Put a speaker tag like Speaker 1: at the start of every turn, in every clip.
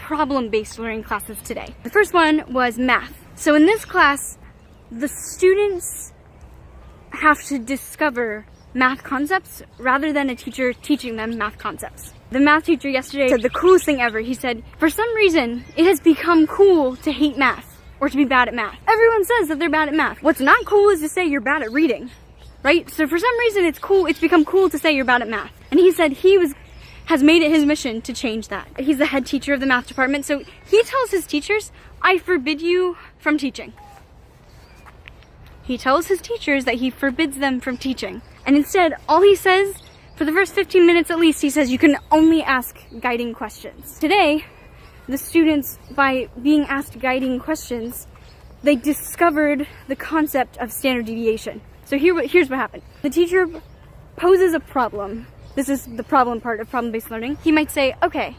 Speaker 1: problem-based learning classes today. The first one was math. So in this class, the students have to discover math concepts rather than a teacher teaching them math concepts. The math teacher yesterday said the coolest thing ever. He said, for some reason, it has become cool to hate math or to be bad at math. Everyone says that they're bad at math. What's not cool is to say you're bad at reading, right? So for some reason, it's become cool to say you're bad at math. And he said has made it his mission to change that. He's the head teacher of the math department, so he tells his teachers, I forbid you from teaching. He tells his teachers that he forbids them from teaching. And instead, all he says, for the first 15 minutes at least, he says you can only ask guiding questions. Today, the students, by being asked guiding questions, they discovered the concept of standard deviation. So here's what happened. The teacher poses a problem. This is the problem part of problem-based learning. He might say, okay,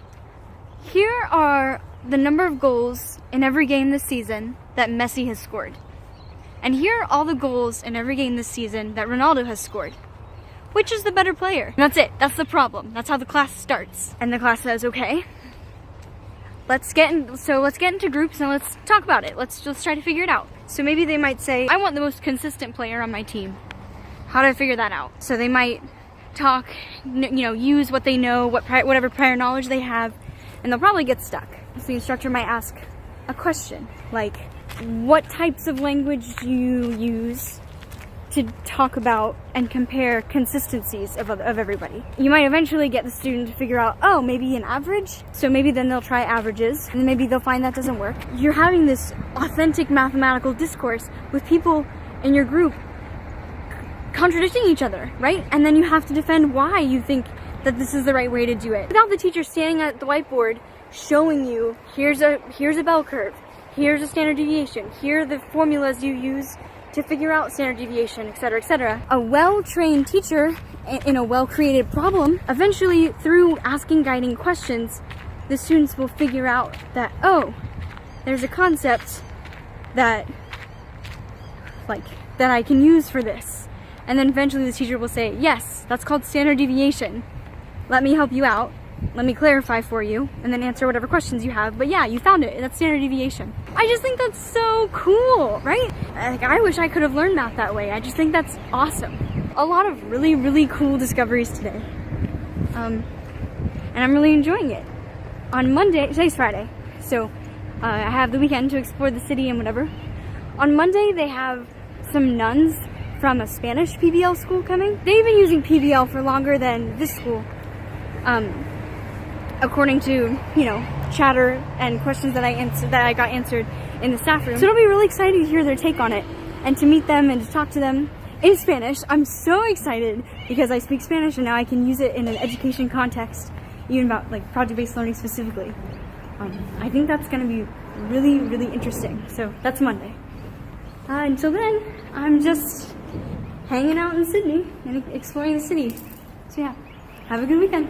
Speaker 1: here are the number of goals in every game this season that Messi has scored. And here are all the goals in every game this season that Ronaldo has scored. Which is the better player? And that's it. That's the problem. That's how the class starts. And the class says, okay, let's get into groups and let's talk about it. Let's try to figure it out. So maybe they might say, I want the most consistent player on my team. How do I figure that out? So they might talk, use what they know, whatever prior knowledge they have, and they'll probably get stuck. So the instructor might ask a question like, what types of language do you use to talk about and compare consistencies of everybody? You might eventually get the student to figure out, oh, maybe an average? So maybe then they'll try averages, and then maybe they'll find that doesn't work. You're having this authentic mathematical discourse with people in your group contradicting each other, right? And then you have to defend why you think that this is the right way to do it. Without the teacher standing at the whiteboard showing you, here's a bell curve, here's a standard deviation, here are the formulas you use to figure out standard deviation, etc., etc. A well-trained teacher in a well-created problem, eventually through asking guiding questions, the students will figure out that, oh, there's a concept that I can use for this. And then eventually the teacher will say, yes, that's called standard deviation. Let me help you out. Let me clarify for you, and then answer whatever questions you have. But yeah, you found it. That's standard deviation. I just think that's so cool, right? I wish I could have learned math that way. I just think that's awesome. A lot of really, really cool discoveries today. And I'm really enjoying it. On Monday, today's Friday, so I have the weekend to explore the city and whatever. On Monday, they have some nuns from a Spanish PBL school coming. They've been using PBL for longer than this school. According to, chatter and questions that I got answered in the staff room. So it'll be really exciting to hear their take on it and to meet them and to talk to them in Spanish. I'm so excited because I speak Spanish and now I can use it in an education context, even about project-based learning specifically. I think that's gonna be really, really interesting. So that's Monday. Until then, I'm just hanging out in Sydney and exploring the city. So yeah, have a good weekend.